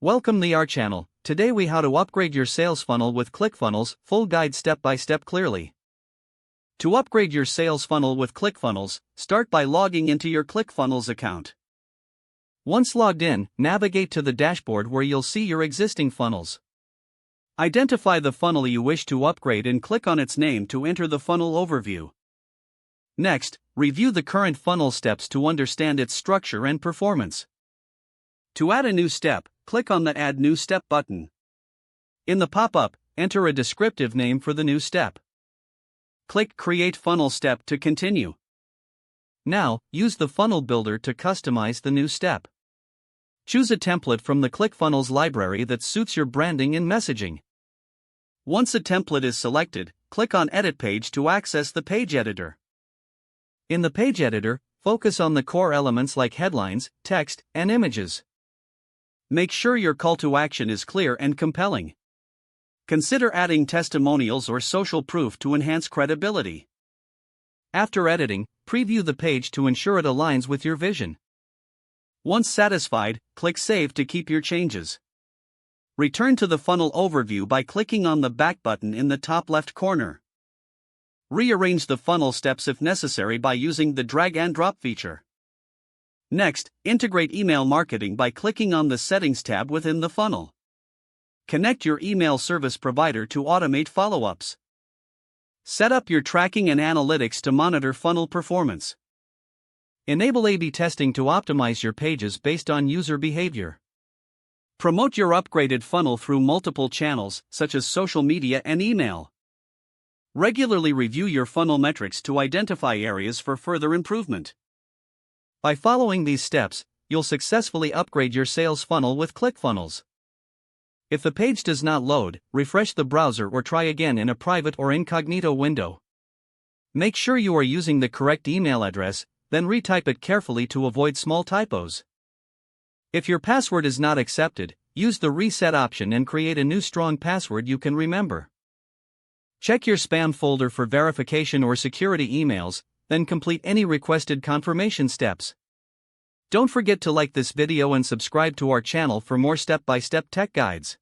Welcome to our channel. Today we how to upgrade your sales funnel with ClickFunnels, full guide step by step clearly. To upgrade your sales funnel with ClickFunnels, start by logging into your ClickFunnels account. Once logged in, navigate to the dashboard where you'll see your existing funnels. Identify the funnel you wish to upgrade and click on its name to enter the funnel overview. Next, review the current funnel steps to understand its structure and performance. To add a new step, click on the Add New Step button. In the pop-up, enter a descriptive name for the new step. Click Create Funnel Step to continue. Now, use the funnel builder to customize the new step. Choose a template from the ClickFunnels library that suits your branding and messaging. Once a template is selected, click on Edit Page to access the page editor. In the page editor, focus on the core elements like headlines, text, and images. Make sure your call to action is clear and compelling. Consider adding testimonials or social proof to enhance credibility. After editing, preview the page to ensure it aligns with your vision. Once satisfied, click Save to keep your changes. Return to the funnel overview by clicking on the back button in the top left corner. Rearrange the funnel steps if necessary by using the drag and drop feature. Next, integrate email marketing by clicking on the Settings tab within the funnel. Connect your email service provider to automate follow-ups. Set up your tracking and analytics to monitor funnel performance. Enable A/B testing to optimize your pages based on user behavior. Promote your upgraded funnel through multiple channels, such as social media and email. Regularly review your funnel metrics to identify areas for further improvement. By following these steps, you'll successfully upgrade your sales funnel with ClickFunnels. If the page does not load, refresh the browser or try again in a private or incognito window. Make sure you are using the correct email address, then retype it carefully to avoid small typos. If your password is not accepted, use the reset option and create a new strong password you can remember. Check your spam folder for verification or security emails, then complete any requested confirmation steps. Don't forget to like this video and subscribe to our channel for more step-by-step tech guides.